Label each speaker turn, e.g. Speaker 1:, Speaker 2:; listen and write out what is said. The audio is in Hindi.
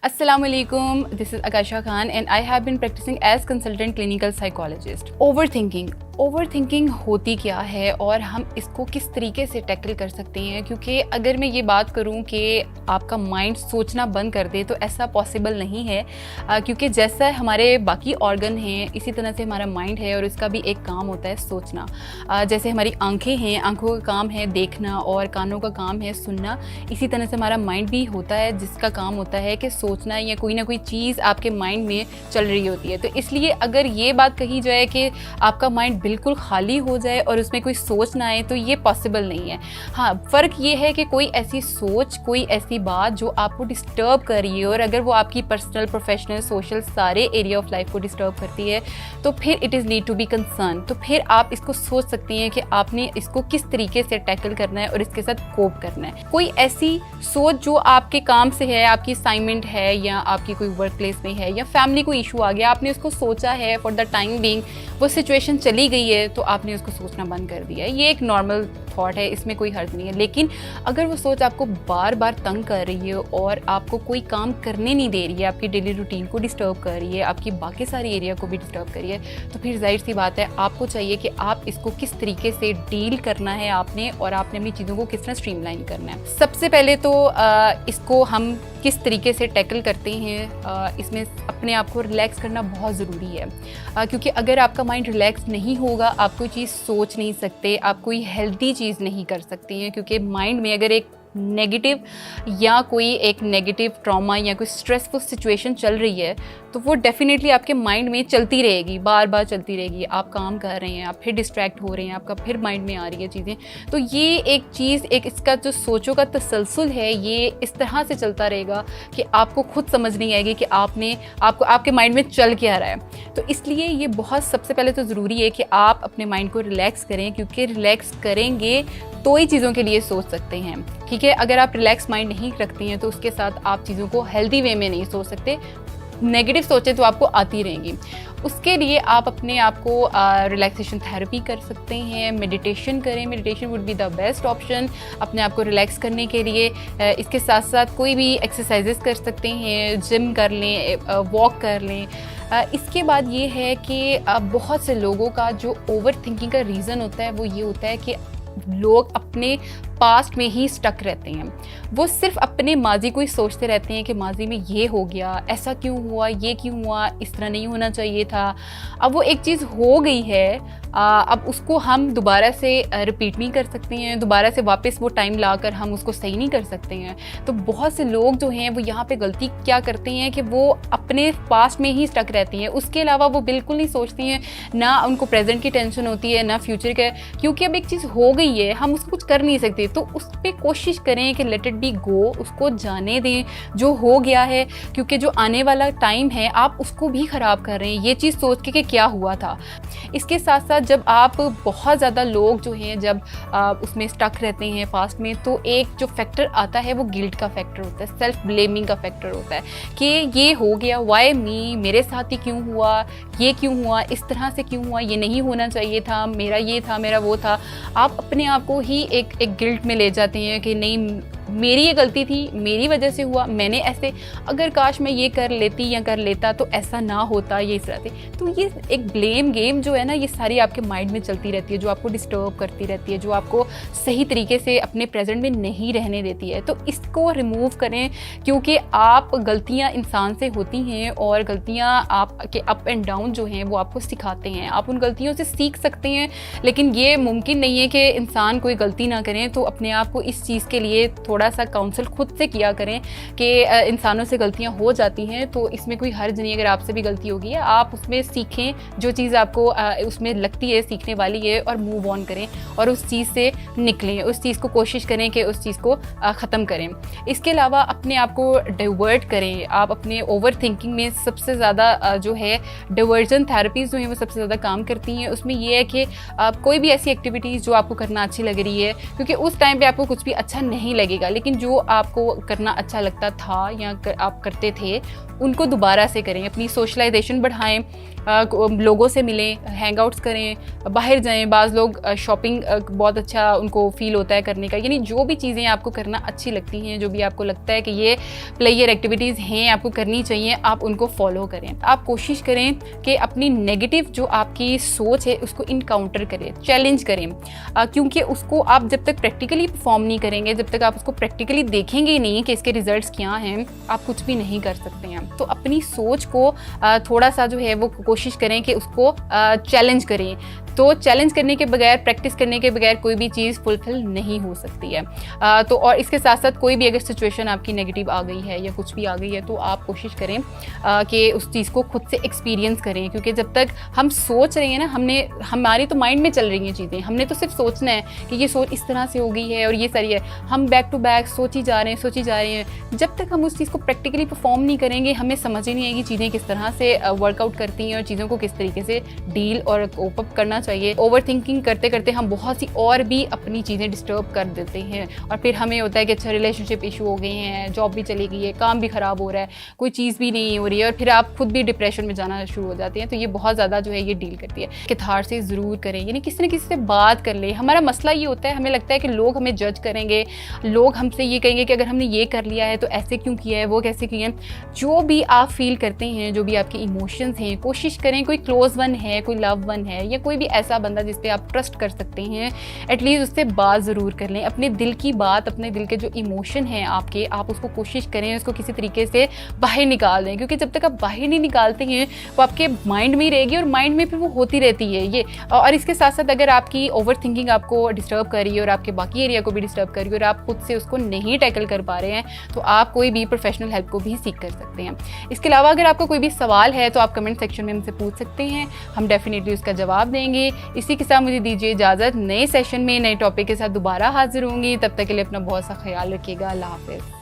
Speaker 1: Assalamualaikum, this is Akasha Khan and I have been practicing as consultant clinical psychologist. Overthinking होती क्या है और हम इसको किस तरीके से टैकल कर सकते हैं, क्योंकि अगर मैं ये बात करूं कि आपका माइंड सोचना बंद कर दे तो ऐसा पॉसिबल नहीं है, क्योंकि जैसा हमारे बाकी ऑर्गन हैं इसी तरह से हमारा माइंड है और इसका भी एक काम होता है सोचना। जैसे हमारी आंखें हैं, आंखों का काम है देखना और कानों का काम है सुनना, इसी तरह से हमारा माइंड भी होता है जिसका काम होता है कि सोचना या कोई ना कोई चीज़ आपके माइंड में चल रही होती है। तो इसलिए अगर ये बात कही जाए कि आपका माइंड बिल्कुल खाली हो जाए और उसमें कोई सोच ना आए तो ये पॉसिबल नहीं है। हाँ, फ़र्क ये है कि कोई ऐसी सोच, कोई ऐसी बात जो आपको डिस्टर्ब कर रही है और अगर वो आपकी पर्सनल, प्रोफेशनल, सोशल सारे एरिया ऑफ लाइफ को डिस्टर्ब करती है तो फिर it is need to be concern. तो फिर आप इसको सोच सकती हैं कि आपने इसको किस तरीके से टैकल करना है और इसके साथ कोप करना है। कोई ऐसी सोच जो आपके काम से है, आपकी असाइनमेंट है या आपकी कोई वर्क प्लेस में है या फैमिली को इशू आ गया, आपने उसको सोचा है फॉर द टाइम बीइंग, वो सिचुएशन चली गई है तो आपने उसको सोचना बंद कर दिया है। ये एक नॉर्मल थॉट है, इसमें कोई हर्ज नहीं है। लेकिन अगर वो सोच आपको बार बार तंग कर रही है और आपको कोई काम करने नहीं दे रही है, आपकी डेली रूटीन को डिस्टर्ब कर रही है, आपकी बाकी सारी एरिया को भी डिस्टर्ब कर रही है, तो फिर जाहिर सी बात है आपको चाहिए कि आप इसको किस तरीके से डील करना है आपने, और आपने अपनी चीज़ों को किस तरह स्ट्रीमलाइन करना है। सबसे पहले तो इसको हम किस तरीके से टैकल करते हैं, इसमें अपने आप को रिलैक्स करना बहुत ज़रूरी है, क्योंकि अगर आपका माइंड रिलैक्स नहीं होगा आप कोई चीज़ सोच नहीं सकते, आप कोई हेल्दी चीज़ नहीं कर सकती हैं। क्योंकि माइंड में अगर एक नेगेटिव या कोई एक नेगेटिव ट्रॉमा या कोई स्ट्रेसफुल सिचुएशन चल रही है तो वो डेफिनेटली आपके माइंड में चलती रहेगी, बार बार चलती रहेगी। आप काम कर रहे हैं, आप फिर डिस्ट्रैक्ट हो रहे हैं, आपका फिर माइंड में आ रही है चीज़ें। तो ये एक चीज़, एक इसका जो सोचों का तसलसल है ये इस तरह से चलता रहेगा कि आपको खुद समझ नहीं आएगी कि आपको आपके माइंड में चल क्या रहा है। तो इसलिए ये बहुत सबसे पहले तो ज़रूरी है कि आप अपने माइंड को रिलैक्स करें, क्योंकि रिलैक्स करेंगे तो ही चीज़ों के लिए सोच सकते हैं। ठीक है, अगर आप रिलैक्स माइंड नहीं रखती हैं तो उसके साथ आप चीज़ों को हेल्दी वे में नहीं सोच सकते, नेगेटिव सोचें तो आपको आती रहेंगी। उसके लिए आप अपने आप को रिलैक्सेशन थेरेपी कर सकते हैं, मेडिटेशन करें, meditation would be the best option अपने आप को रिलैक्स करने के लिए। इसके साथ साथ कोई भी एक्सरसाइजेस कर सकते हैं, जिम कर लें, वॉक कर लें। इसके बाद ये है कि बहुत से लोगों का जो ओवर थिंकिंग का रीज़न होता है वो ये होता है कि लोग अपने पास्ट में ही स्टक रहते हैं। वो सिर्फ अपने माजी को ही सोचते रहते हैं कि माजी में ये हो गया, ऐसा क्यों हुआ, ये क्यों हुआ, इस तरह नहीं होना चाहिए था। अब वो एक चीज़ हो गई है, अब उसको हम दोबारा से रिपीट नहीं कर सकते हैं, दोबारा से वापस वो टाइम लाकर हम उसको सही नहीं कर सकते हैं। तो बहुत से लोग जो हैं वो यहाँ पे गलती क्या करते हैं कि वो अपने पास्ट में ही स्टक रहती हैं, उसके अलावा वो बिल्कुल नहीं सोचती हैं, ना उनको प्रेजेंट की टेंशन होती है ना फ्यूचर के, क्योंकि अब एक चीज़ हो गई है, हम उसको कुछ कर नहीं सकते। तो उस पर कोशिश करें कि लेट इट बी गो, उसको जाने दें जो हो गया है, क्योंकि जो आने वाला टाइम है आप उसको भी ख़राब कर रहे हैं ये चीज़ सोच के कि क्या हुआ था। इसके साथ साथ जब आप बहुत ज़्यादा लोग जो हैं जब उसमें स्टक रहते हैं पास्ट में, तो एक जो फैक्टर आता है वो गिल्ट का फैक्टर होता है, सेल्फ ब्लेमिंग का फैक्टर होता है कि ये हो गया, वाई मी, मेरे साथ ही क्यों हुआ, ये क्यों हुआ, इस तरह से क्यों हुआ, ये नहीं होना चाहिए था, मेरा ये था, मेरा वो था। आप अपने आप को ही एक गिल्ट में ले जाते हैं कि नहीं मेरी ये गलती थी, मेरी वजह से हुआ, मैंने ऐसे, अगर काश मैं ये कर लेती या कर लेता तो ऐसा ना होता, ये इस तरह से। तो ये एक ब्लेम गेम जो है ना, ये सारी आपके माइंड में चलती रहती है, जो आपको डिस्टर्ब करती रहती है, जो आपको सही तरीके से अपने प्रेजेंट में नहीं रहने देती है। तो इसको रिमूव करें, क्योंकि आप गलतियाँ इंसान से होती हैं और गलतियाँ आपके अप एंड डाउन जो हैं वो आपको सिखाते हैं, आप उन गलतियों से सीख सकते हैं। लेकिन ये मुमकिन नहीं है कि इंसान कोई गलती ना करें। तो अपने आप को इस चीज़ के लिए थोड़ा सा काउंसल खुद से किया करें कि इंसानों से गलतियां हो जाती हैं, तो इसमें कोई हर्ज नहीं। अगर आपसे भी गलती होगी है आप उसमें सीखें, जो चीज़ आपको उसमें लगती है सीखने वाली है, और मूव ऑन करें और उस चीज़ से निकलें, उस चीज़ को कोशिश करें कि उस चीज़ को ख़त्म करें। इसके अलावा अपने आप को डाइवर्ट करें। आप अपने ओवर थिंकिंग में सबसे ज़्यादा जो है डाइवर्जन थेरेपीज़ जो हैं वो सबसे ज़्यादा काम करती हैं। उसमें यह है कि कोई भी ऐसी एक्टिविटीज़ जो आपको करना अच्छी लग रही है, क्योंकि उस टाइम पे आपको कुछ भी अच्छा नहीं लगेगा, लेकिन जो आपको करना अच्छा लगता था या आप करते थे उनको दोबारा से करें। अपनी सोशलाइजेशन बढ़ाएं, लोगों से मिलें, हैंगआउट्स करें, बाहर जाएं। बाज़ लोग शॉपिंग बहुत अच्छा उनको फील होता है करने का। यानी जो भी चीज़ें आपको करना अच्छी लगती हैं, जो भी आपको लगता है कि ये प्लेयर एक्टिविटीज़ हैं आपको करनी चाहिए, आप उनको फॉलो करें। आप कोशिश करें कि अपनी नेगेटिव जो आपकी सोच है उसको इनकाउंटर करें, चैलेंज करें, क्योंकि उसको आप जब तक प्रैक्टिकली परफॉर्म नहीं करेंगे, जब तक आप उसको प्रैक्टिकली देखेंगे नहीं कि इसके रिजल्ट्स क्या हैं, आप कुछ भी नहीं कर सकते हैं। तो अपनी सोच को थोड़ा सा जो है वो कोशिश करें कि उसको चैलेंज करें। तो चैलेंज करने के बगैर, प्रैक्टिस करने के बगैर कोई भी चीज़ फुलफिल नहीं हो सकती है। तो और इसके साथ साथ कोई भी अगर सिचुएशन आपकी नेगेटिव आ गई है या कुछ भी आ गई है, तो आप कोशिश करें कि उस चीज़ को खुद से एक्सपीरियंस करें, क्योंकि जब तक हम सोच रहे हैं ना, हमारी तो माइंड में चल रही हैं चीज़ें, हमने तो सिर्फ सोचना है कि ये सोच इस तरह से हो गई है और ये सही है। हम बैक टू बैक सोची जा रहे हैं। जब तक हम उस चीज़ को प्रैक्टिकली परफॉर्म नहीं करेंगे, हमें समझ ही नहीं आएगी चीज़ें किस तरह से वर्कआउट करती हैं और चीज़ों को किस तरीके से डील और कोप अप करना चाहिए। ओवर थिंकिंग करते करते हम बहुत सी और भी अपनी चीज़ें डिस्टर्ब कर देते हैं और फिर हमें होता है कि अच्छा रिलेशनशिप इशू हो गए हैं, जॉब भी चली गई है, काम भी ख़राब हो रहा है, कोई चीज़ भी नहीं हो रही है और फिर आप खुद भी डिप्रेशन में जाना शुरू हो जाते हैं। तो ये बहुत ज़्यादा जो है ये डील करती है। कैथारसिस ज़रूर करें, यानी किसी न किसी से बात कर लें। हमारा मसला ये होता है, हमें लगता है कि लोग हमें जज करेंगे, लोग हमसे ये कहेंगे कि अगर हमने ये कर लिया है तो ऐसे क्यों किया है, वो कैसे किया है। जो भी आप फील करते हैं, जो भी आपके इमोशंस हैं, कोशिश करें कोई क्लोज वन है, कोई लव वन है या कोई भी ऐसा बंदा जिस पे आप ट्रस्ट कर सकते हैं, एटलीस्ट उससे बात ज़रूर कर लें। अपने दिल की बात, अपने दिल के जो इमोशन हैं आपके, आप उसको कोशिश करें उसको किसी तरीके से बाहर निकाल दें, क्योंकि जब तक आप बाहर नहीं निकालते हैं वो आपके माइंड में ही रहेगी और माइंड में फिर वो होती रहती है ये। और इसके साथ साथ अगर आपकी ओवर थिंकिंग आपको डिस्टर्ब कर रही है और आपके बाकी एरिया को भी डिस्टर्ब कर रही है और आप खुद से उसको नहीं टैकल कर पा रहे हैं, तो आप कोई भी प्रोफेशनल हेल्प को भी सीख कर सकते हैं। इसके अलावा अगर आपका कोई भी सवाल है तो आप कमेंट सेक्शन में हमसे पूछ सकते हैं, हम डेफिनेटली उसका जवाब देंगे। इसी के साथ मुझे दीजिए इजाज़त। नए सेशन में नए टॉपिक के साथ दोबारा हाजिर होंगी। तब तक के लिए अपना बहुत सा ख्याल रखिएगा। अल्लाह हाफ़िज़।